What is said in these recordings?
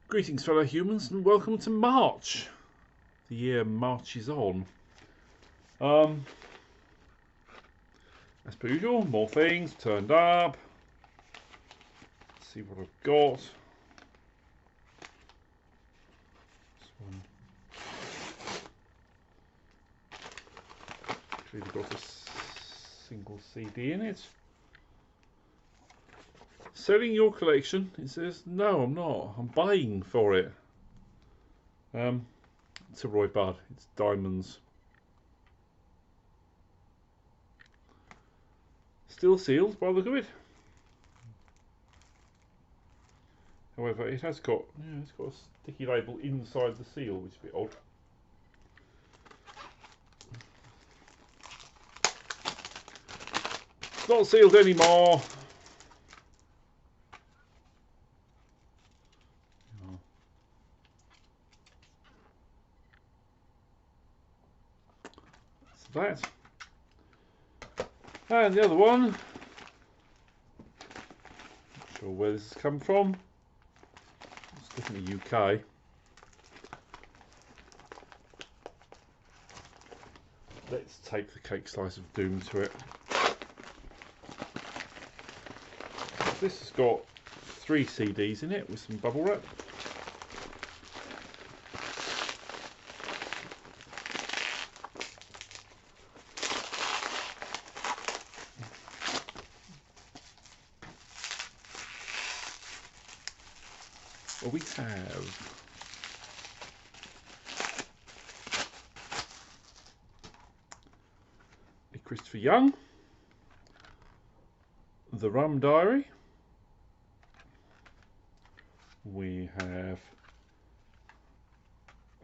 Greetings, fellow humans, and welcome to March. The year marches on. As per usual, more things turned up. Let's see what I've got. This one clearly got a single CD in it. Selling your collection? It says, no, I'm not. I'm buying for it. It's a Roy Budd. It's diamonds. Still sealed by the look of it. However, it has got, it's got a sticky label inside the seal, which is a bit odd. It's not sealed anymore. That's that. And the other one, not sure where this has come from. It's definitely UK. Let's take the cake slice of doom to it. This has got 3 CDs in it with some bubble wrap. Well, we have a Christopher Young, The Rum Diary. We have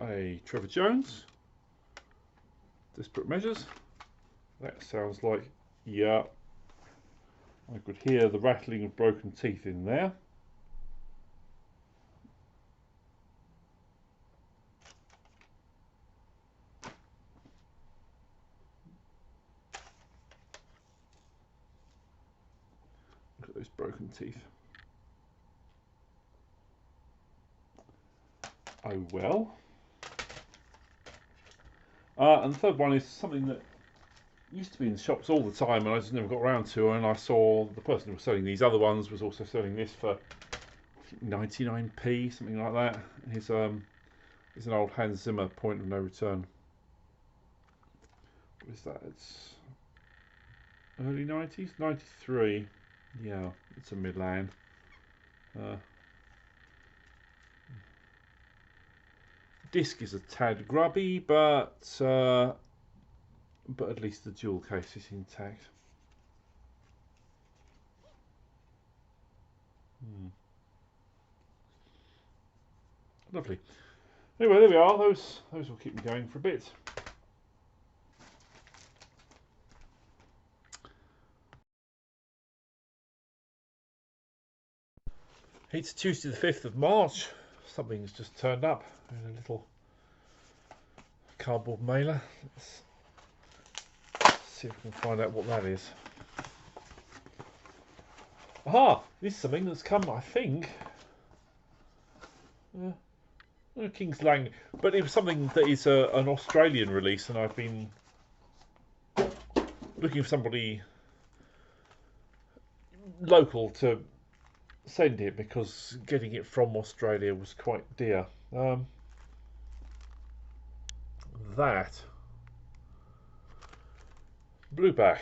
a Trevor Jones, Desperate Measures. That sounds like, yeah, I could hear the rattling of broken teeth in there. Look at those broken teeth. Oh well. And the third one is something that used to be in the shops all the time and I just never got around to, and I saw the person who was selling these other ones was also selling this for 99p, something like that. It's an old Hans Zimmer Point of No Return. What is that? It's early 90s? 93. Yeah, it's a Midland. Disc is a tad grubby, but at least the jewel case is intact. Lovely. Anyway, there we are. Those will keep me going for a bit. It's Tuesday the 5th of March. Something's just turned up in a little cardboard mailer. Let's see if we can find out what that is. Aha! This is something that's come, I think, King's Lang, but it was something that is an Australian release, and I've been looking for somebody local to send it because getting it from Australia was quite dear. That Blueback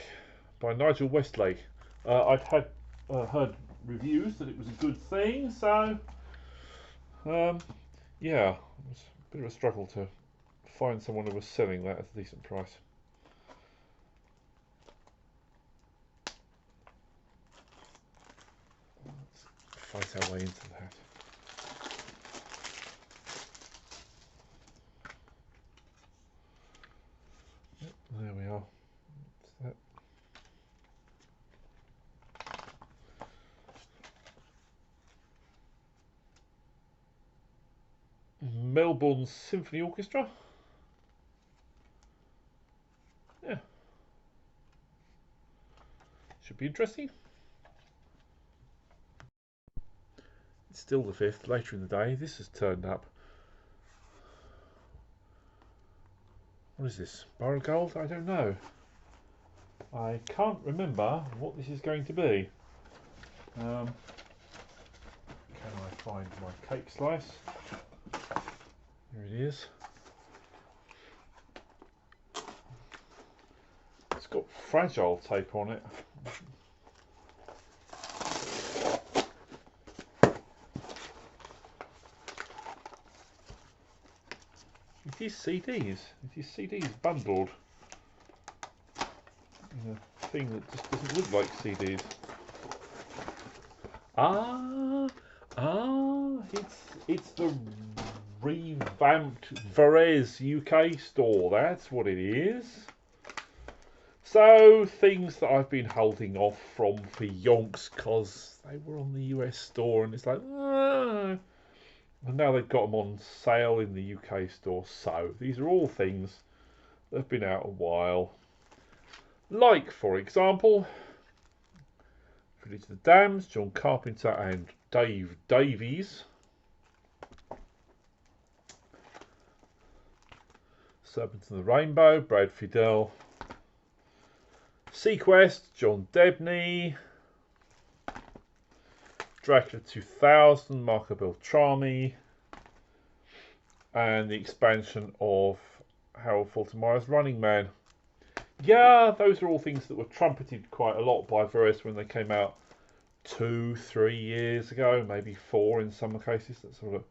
by Nigel Westlake. I'd had heard reviews that it was a good thing, so yeah, it was a bit of a struggle to find someone who was selling that at a decent price. Let's fight our way into that. Yep, there we are. What's that? Melbourne Symphony Orchestra. Yeah, should be interesting. It's still the 5th. Later in the day, this has turned up. What is this? Borough Gold? I don't know. I can't remember what this is going to be. Can I find my cake slice? Here it is. It's got fragile tape on it. It is CDs. It is CDs bundled in a thing that just doesn't look like CDs. It's the revamped Varese UK store. That's what it is. So things that I've been holding off from for yonks because they were on the US store, and it's like, and now they've got them on sale in the UK store. So these are all things that have been out a while. Like, for example, Village of the Dams, John Carpenter and Dave Davies. Serpent and the Rainbow, Brad Fidel. Sequest, John Debney. Dracula 2000, Marco Beltrami. And the expansion of Harold Faltermeyer's Running Man. Yeah, those are all things that were trumpeted quite a lot by Varese when they came out 2-3 years ago, maybe 4 in some cases. That sort of,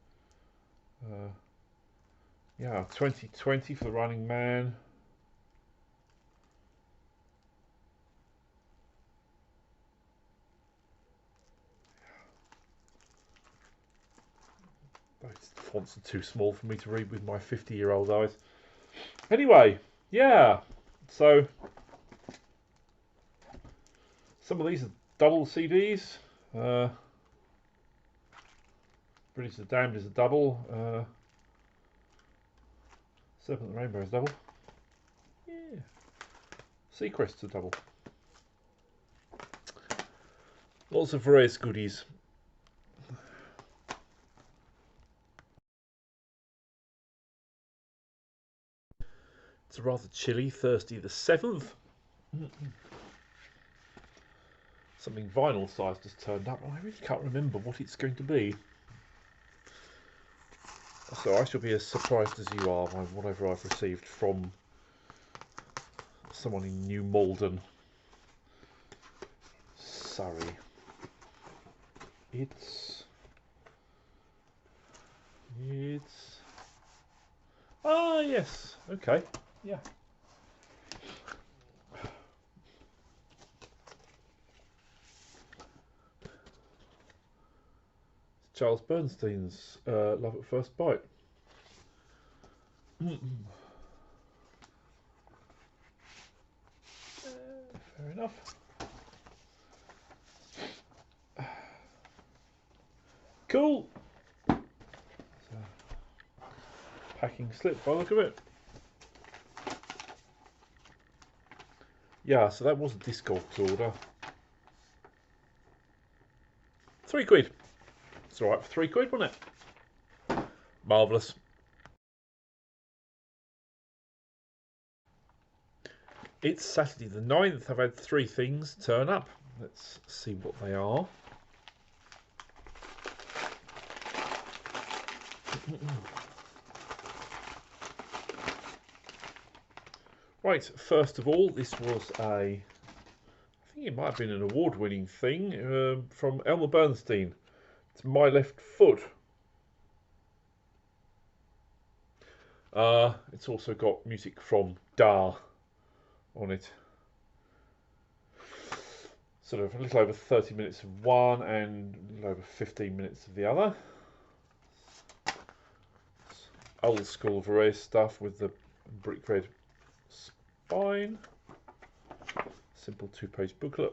yeah, 2020 for the Running Man. Those fonts are too small for me to read with my 50-year-old eyes. Anyway, yeah, so some of these are double CDs. British the Damned is a double. Serpent and the Rainbow is a double. Yeah. Sequest's a double. Lots of Varese goodies. It's a rather chilly Thursday the 7th. Something vinyl sized has turned up, and I really can't remember what it's going to be. So I shall be as surprised as you are by whatever I've received from someone in New Malden, Surrey. It's yes, okay, yeah. Charles Bernstein's Love at First Bite. Fair enough. Cool. Packing slip by the look of it. Yeah, so that was a Discogs order. £3. It's alright for £3, wasn't it? Marvellous. It's Saturday the 9th. I've had 3 things turn up. Let's see what they are. Right, first of all, this was I think it might have been an award-winning thing from Elmer Bernstein. It's My Left Foot. It's also got music from Da on it. Sort of a little over 30 minutes of one and a little over 15 minutes of the other. It's old school Varese stuff with the brick red spine. Simple 2-page booklet.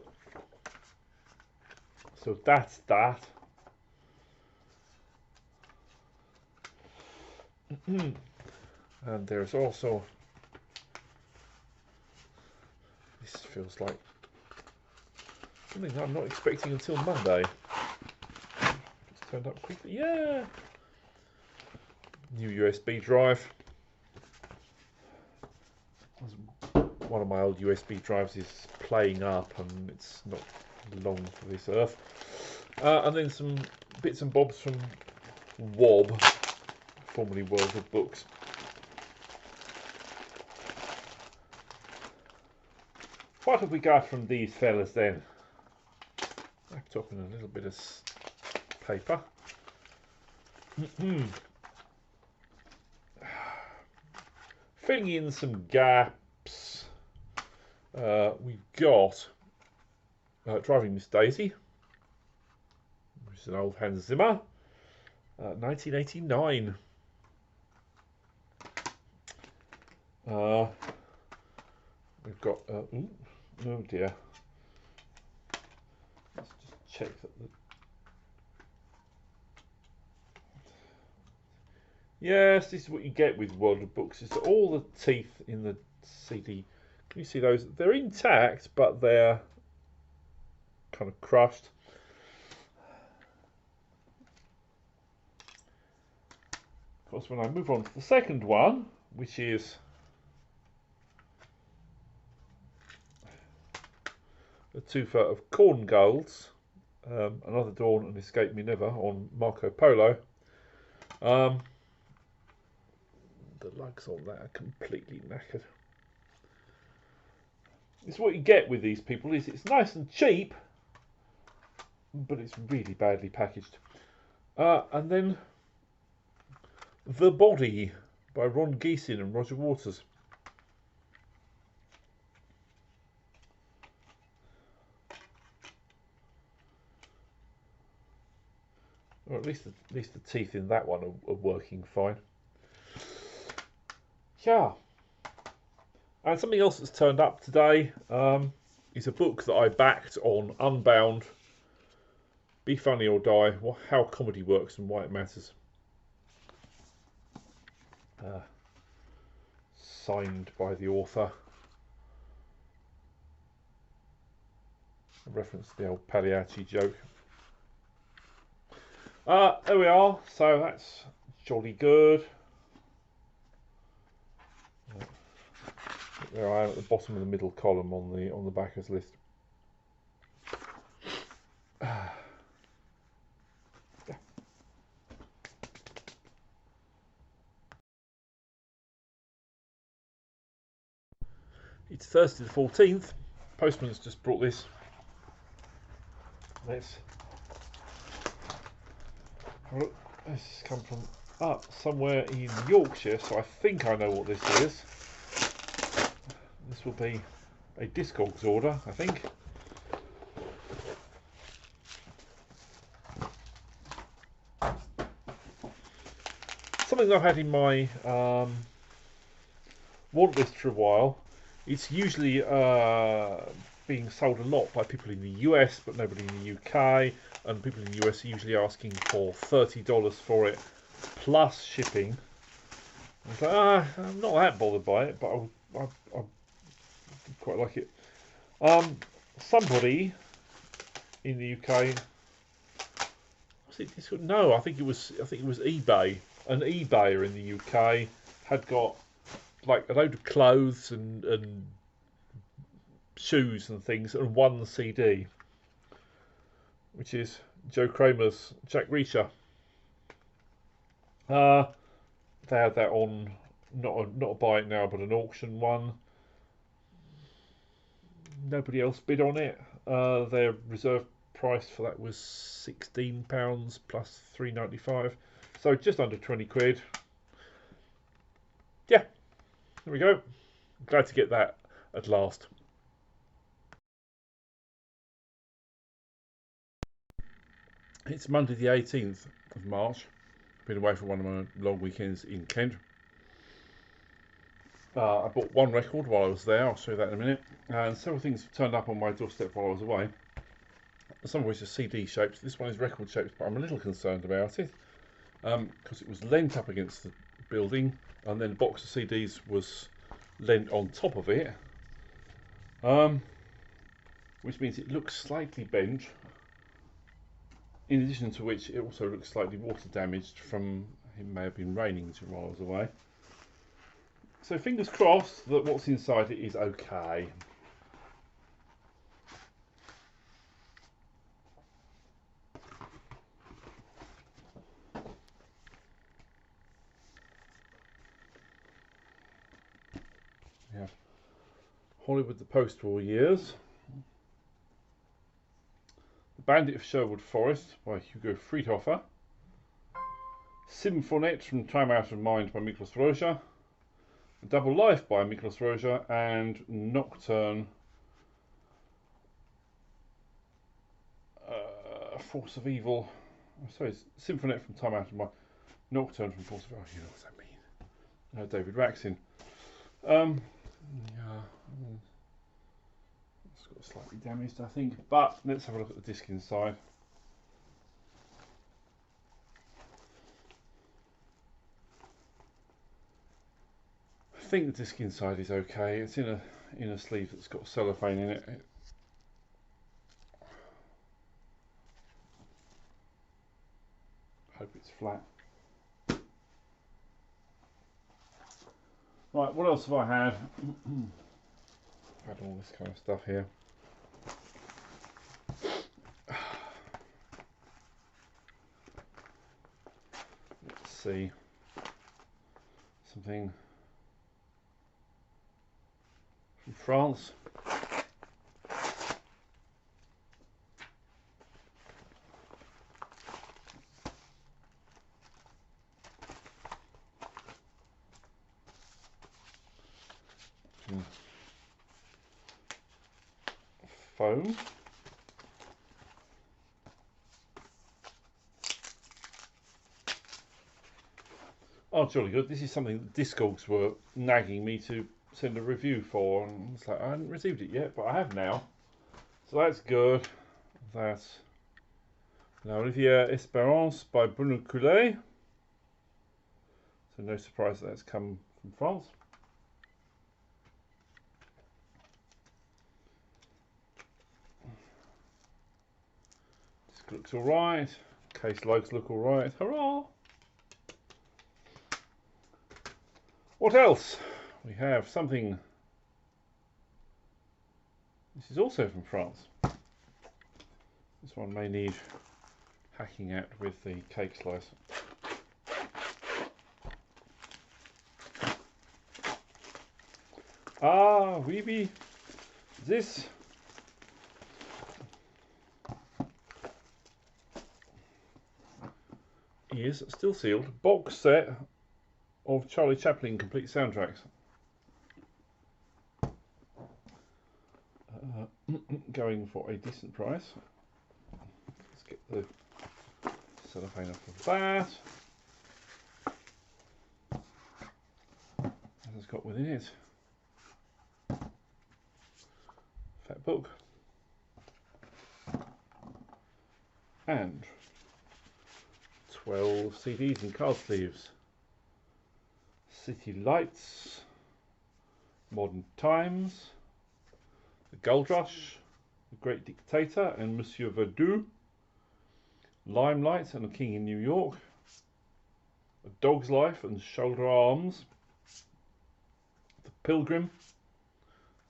So that's that. And there's also, this feels like something I'm not expecting until Monday. Just turned up quickly. Yeah. New USB drive. One of my old USB drives is playing up and it's not long for this earth. And then some bits and bobs from WOB, formerly World of Books. What have we got from these fellas then? Laptop and a little bit of paper. Filling in some gaps. We've got Driving Miss Daisy, which is an old Hans Zimmer, 1989. We've got, oh dear. Let's just check that yes, this is what you get with World of Books. It's all the teeth in the CD. Can you see those? They're intact, but they're kind of crushed. Of course, when I move on to the second one, which is a twofer of Corn Golds, Another Dawn and Escape Me Never on Marco Polo. The lugs on that are completely knackered. It's what you get with these people. Is it's nice and cheap, but it's really badly packaged. And then The Body by Ron Geesin and Roger Waters. Or at least the teeth in that one are working fine. Yeah. And something else that's turned up today is a book that I backed on Unbound. Be Funny or Die, How Comedy Works and Why It Matters. Signed by the author. A reference to the old Pagliacci joke. There we are. So that's jolly good. There I am at the bottom of the middle column on the backers list. Yeah. It's Thursday the 14th. Postman's just brought this. This has come from up somewhere in Yorkshire, so I think I know what this is. This will be a Discogs order, I think. Something I've had in my want list for a while. It's usually being sold a lot by people in the US, but nobody in the UK. And people in the US are usually asking for $30 for it, plus shipping. I'm not that bothered by it, but I quite like it. Somebody in the UK. Was it this? No, I think it was eBay. An eBayer in the UK had got like a load of clothes and shoes and things and one CD, which is Joe Kramer's Jack Reacher. They had that on not a buy it now but an auction one. Nobody else bid on it. Their reserve price for that was £16 plus £3.95, so just under 20 quid. Yeah, there we go. Glad to get that at last. It's Monday the 18th of March. Been away for one of my long weekends in Kent. I bought one record while I was there. I'll show you that in a minute. And several things have turned up on my doorstep while I was away. Some of which are CD shaped. This one is record shaped, but I'm a little concerned about it because it was leant up against the building, and then a box of CDs was leant on top of it, which means it looks slightly bent. In addition to which, it also looks slightly water damaged from it may have been raining 2 miles away. So fingers crossed that what's inside it is okay. We have Hollywood the Post-War Years. The Bandit of Sherwood Forest by Hugo Friedhofer. Symphonette from Time Out of Mind by Miklos Rozsa. Double Life by Miklos Rozsa, and Nocturne, Force of Evil. Sorry, Symphonette from Time Out of Mind. Nocturne from Force of Evil. You know what that means? David Raxin. Yeah, it's got slightly damaged, I think. But let's have a look at the disc inside. I think the disc inside is okay. It's in a sleeve that's got cellophane in it. Hope it's flat. Right, what else have I had? I've had all this kind of stuff here. Let's see. Something from France. Foam. Oh, jolly good. This is something that Discogs were nagging me to send a review for, and it's like I hadn't received it yet, but I have now. So that's good. That's La Rivière Espérance by Bruno Coulet. So no surprise that that's come from France. This looks alright. Case lugs look alright. Hurrah! What else? We have something. This is also from France. This one may need hacking at with the cake slice. Ah, oui, oui. This is still sealed box set of Charlie Chaplin complete soundtracks. Going for a decent price. Let's get the cellophane off of that. What has got within it? Fat book. And 12 CDs and card sleeves. City Lights, Modern Times, The Gold Rush, The Great Dictator and Monsieur Verdoux, Limelight and A King in New York, A Dog's Life and Shoulder Arms, The Pilgrim,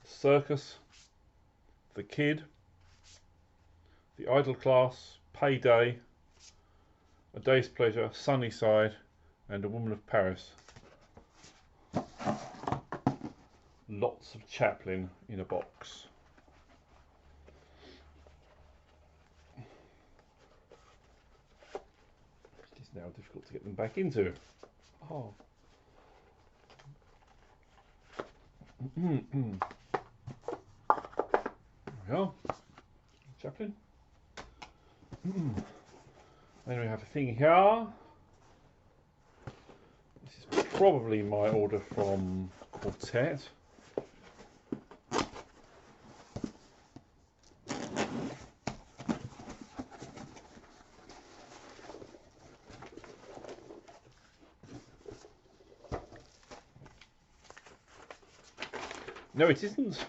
The Circus, The Kid, The Idle Class, Payday, A Day's Pleasure, Sunnyside and A Woman of Paris. Lots of Chaplin in a box. It is now difficult to get them back into. Oh. There we are. Chaplin. Then we have a thing here. This is probably my order from Quartet. No, it isn't.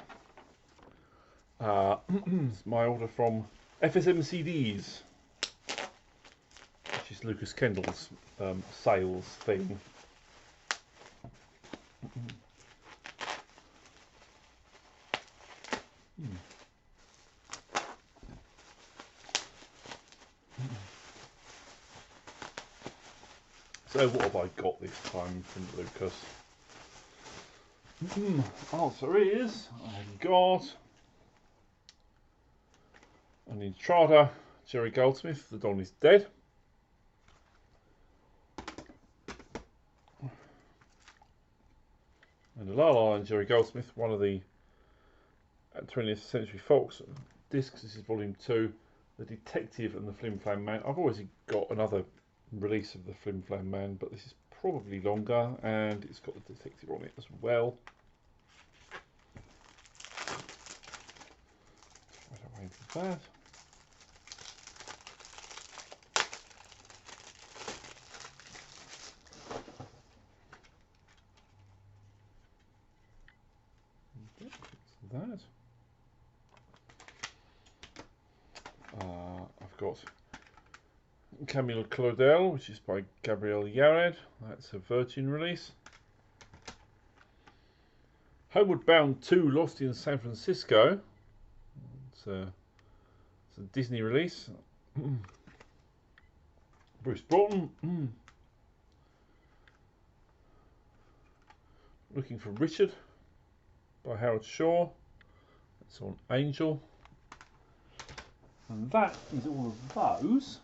It's my order from FSM CDs. is Lucas Kendall's sales theme. So what have I got this time from Lucas? Answer is, I've got an Entrada, Jerry Goldsmith, The Dawn is Dead. And a La La and Jerry Goldsmith, one of the 20th Century Fox discs. This is volume 2, The Detective and the Flim Flam Man. I've always got another release of the Flim Flam Man, but this is probably longer, and it's got the detective on it as well. Right away with that. That. I've got Camille Claudel, which is by Gabrielle Yared. That's a Virgin release. Homeward Bound 2, Lost in San Francisco. It's a Disney release. Bruce Broughton. Looking for Richard by Howard Shaw. That's on Angel. And that is all of those.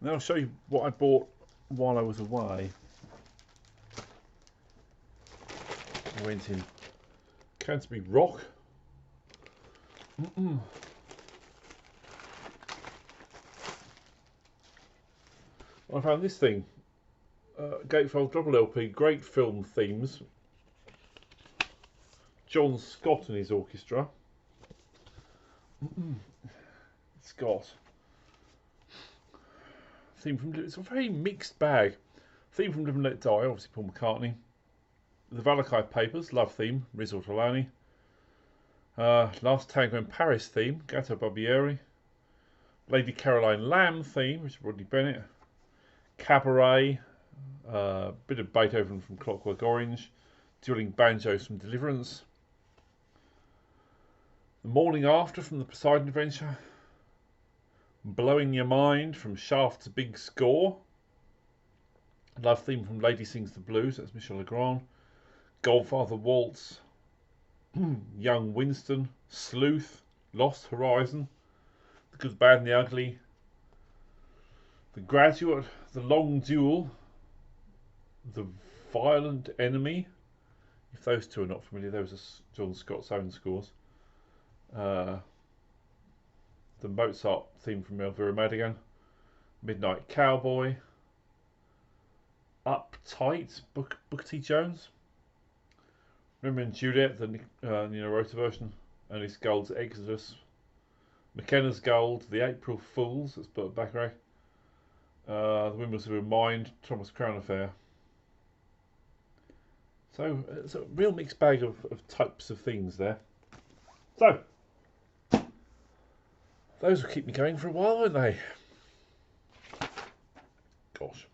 Now I'll show you what I bought while I was away. I went in Canterbury Rock. I found this thing. Gatefold Double LP, great film themes. John Scott and his orchestra. It's got theme from, it's a very mixed bag. Theme from Live and Let Die, obviously Paul McCartney. The Valakai Papers, love theme, Riz Ortolani. Last Tango in Paris theme, Gato Barbieri. Lady Caroline Lamb theme, Richard Rodney Bennett. Cabaret, bit of Beethoven from Clockwork Orange. Dueling Banjos from Deliverance. The Morning After from the Poseidon Adventure. Blowing Your Mind from Shaft's Big Score. Love theme from Lady Sings the Blues, that's Michel Legrand. Godfather Waltz. Young Winston. Sleuth. Lost Horizon. The Good, the Bad and the Ugly. The Graduate. The Long Duel. The Violent Enemy. If those two are not familiar, those are John Scott's own scores. The Mozart theme from Elvira Madigan. Midnight Cowboy. Uptight, Booker T. Jones. Romeo and Juliet, the Nino Rota version. Ernest Gold's Exodus. McKenna's Gold, The April Fools, that's Burt Bacharach. The Windmills of Your Mind, Thomas Crown Affair. So it's a real mixed bag of types of things there. So those will keep me going for a while, won't they? Gosh.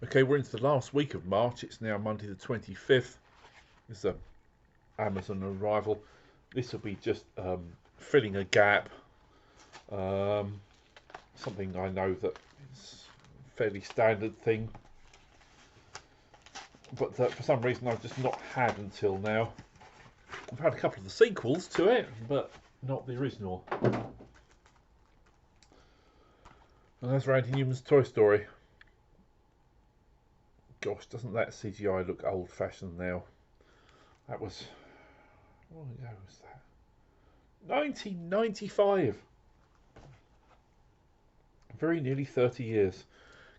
Okay, we're into the last week of March. It's now Monday the 25th. It's a Amazon arrival. This will be just filling a gap. Something I know that is a fairly standard thing. But for some reason I've just not had until now. I've had a couple of the sequels to it, but not the original. And that's Randy Newman's Toy Story. Gosh, doesn't that CGI look old-fashioned now? That was... what year was that? 1995! Very nearly 30 years.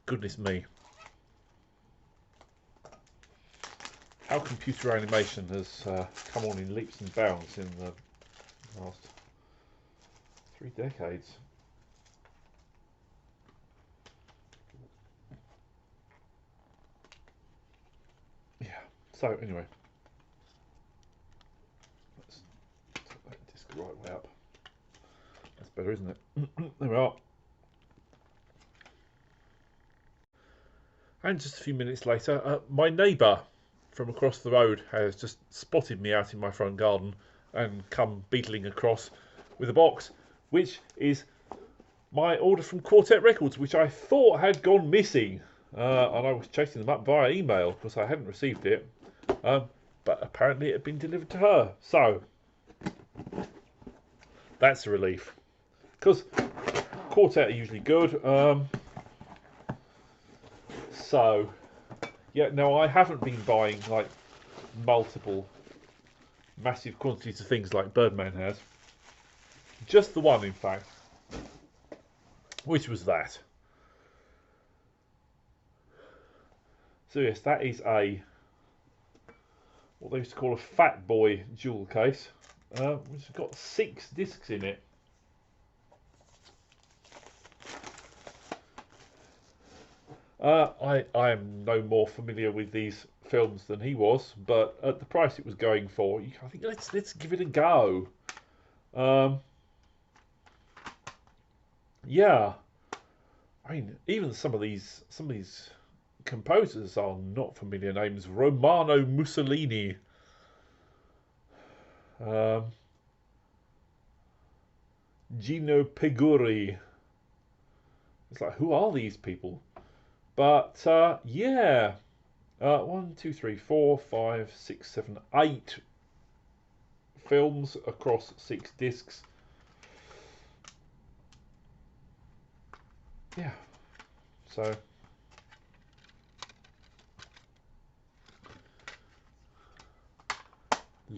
Goodness me. How computer animation has come on in leaps and bounds in the last 3 decades. Yeah, so anyway. better, isn't it? There we are. And just a few minutes later, my neighbour from across the road has just spotted me out in my front garden and come beetling across with a box, which is my order from Quartet Records, which I thought had gone missing. And I was chasing them up via email because I hadn't received it. But apparently it had been delivered to her. So, that's a relief. Because Quartet are usually good. So, yeah, no, I haven't been buying like multiple massive quantities of things like Birdman has. Just the one, in fact. Which was that. So yes, that is what they used to call a Fat Boy jewel case, which has got 6 discs in it. I am no more familiar with these films than he was, but at the price it was going for, I think let's give it a go. Yeah, I mean, even some of these composers are not familiar names. Romano Mussolini. Gino Peguri. It's like, who are these people? But yeah, 1, 2, 3, 4, 5, 6, 7, 8 films across 6 discs. Yeah, so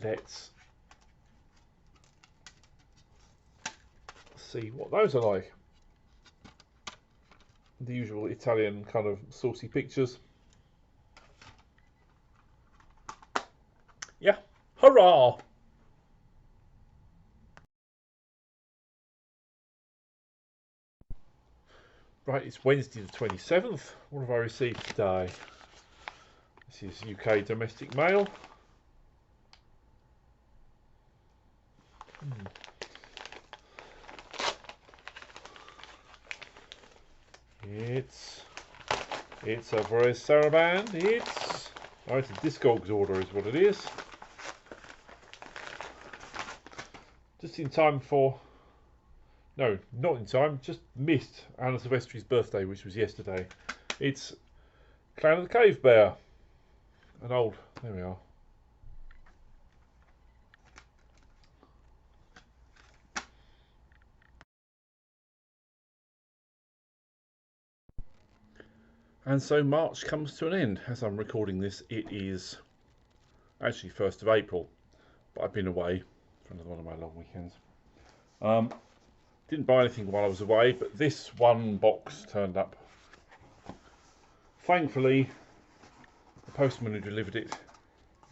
let's see what those are like. The usual Italian kind of saucy pictures. Yeah, hurrah! Right, it's Wednesday the 27th. What have I received today? This is UK domestic mail. It's a very Saraband. It's a Discogs order is what it is. Just in time for... No, not in time. Just missed Anna Silvestri's birthday, which was yesterday. It's Clan of the Cave Bear. An old... There we are. And so March comes to an end. As I'm recording this, it is actually 1st of April. But I've been away for another one of my long weekends. Didn't buy anything while I was away, but this one box turned up. Thankfully, the postman who delivered it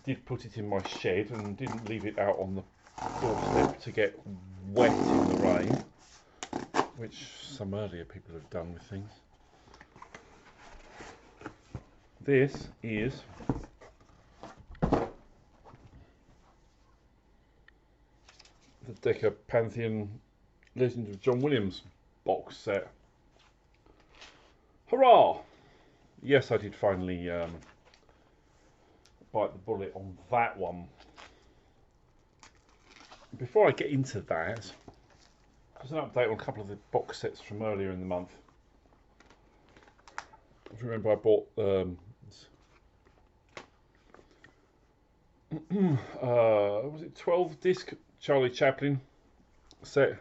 did put it in my shed and didn't leave it out on the doorstep to get wet in the rain, which some earlier people have done with things. This is the Decca Pantheon Legend of John Williams box set. Hurrah! Yes, I did finally bite the bullet on that one. Before I get into that, there's an update on a couple of the box sets from earlier in the month. If you remember, I bought was it 12 disc Charlie Chaplin set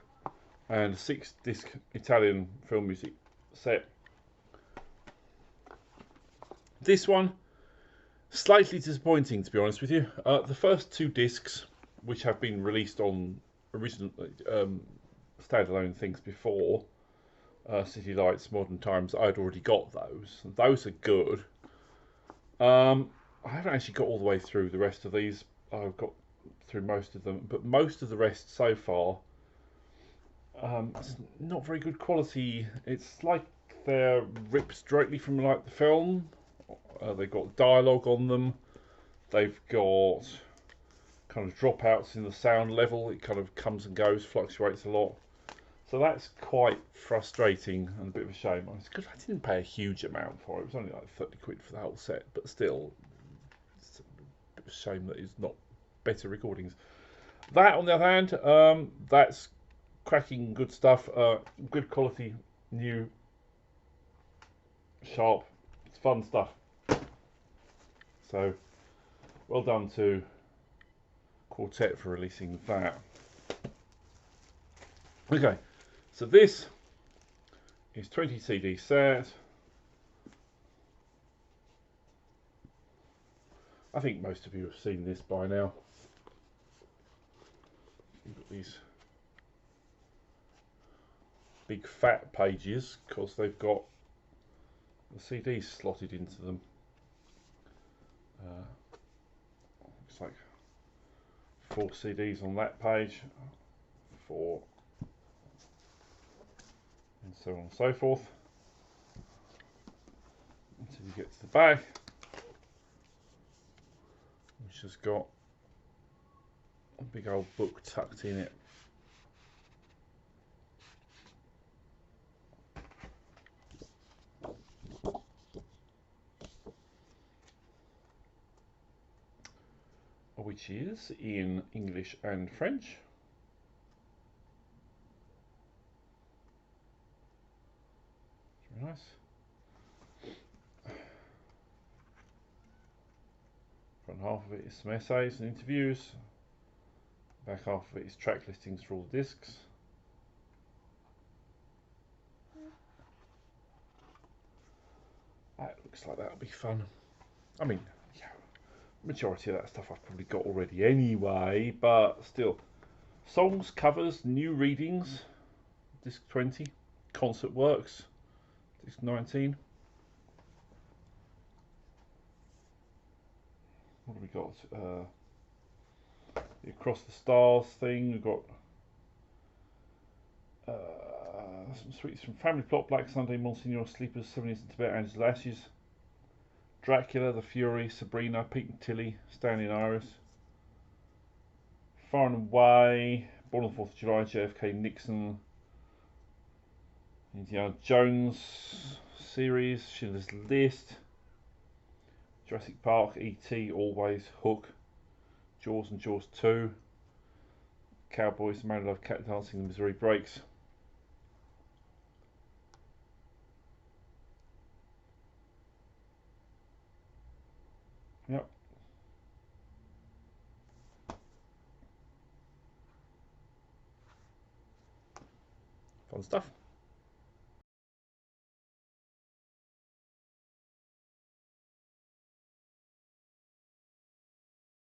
and 6 disc Italian film music set. This one, slightly disappointing to be honest with you. The first 2 discs, which have been released on original standalone things before, City Lights, Modern Times, I'd already got those. Those are good. I haven't actually got all the way through the rest of these. I've got through most of them, but most of the rest so far, it's not very good quality. It's like they're ripped directly from like the film. They've got dialogue on them. They've got kind of dropouts in the sound level. It kind of comes and goes, fluctuates a lot. So that's quite frustrating and a bit of a shame. Because I didn't pay a huge amount for it. It was only like 30 quid for the whole set, but still, it's a bit of a shame that it's not better recordings. That, on the other hand, that's cracking good stuff. Good quality, new, sharp, it's fun stuff. So, well done to Quartet for releasing that. Okay, so this is 20 CD set. I think most of you have seen this by now. You've got these big fat pages because they've got the CDs slotted into them. Looks like 4 CDs on that page, 4, and so on and so forth, until you get to the back, which has got a big old book tucked in it. Which is in English and French. Very nice. Front half of it is some essays and interviews. Back half of it is track listings for all the discs. That looks like that'll be fun. I mean, yeah, majority of that stuff I've probably got already anyway, but still. Songs, covers, new readings, disc 20, concert works, disc 19. What have we got? The Across the Stars thing. We've got some sweets from Family Plot, Black Sunday, Monsignor, Sleepers, 7 Years in Tibet, Angela Ashes, Dracula, The Fury, Sabrina, Pete and Tilly, Stanley and Iris, Far and Away, Born on the 4th of July, JFK, Nixon, Indiana Jones series, Schindler's List, Jurassic Park, E.T., Always, Hook, Jaws and Jaws 2, Cowboys, Man Love, Cat Dancing, The Missouri Breaks. Yep. Fun stuff.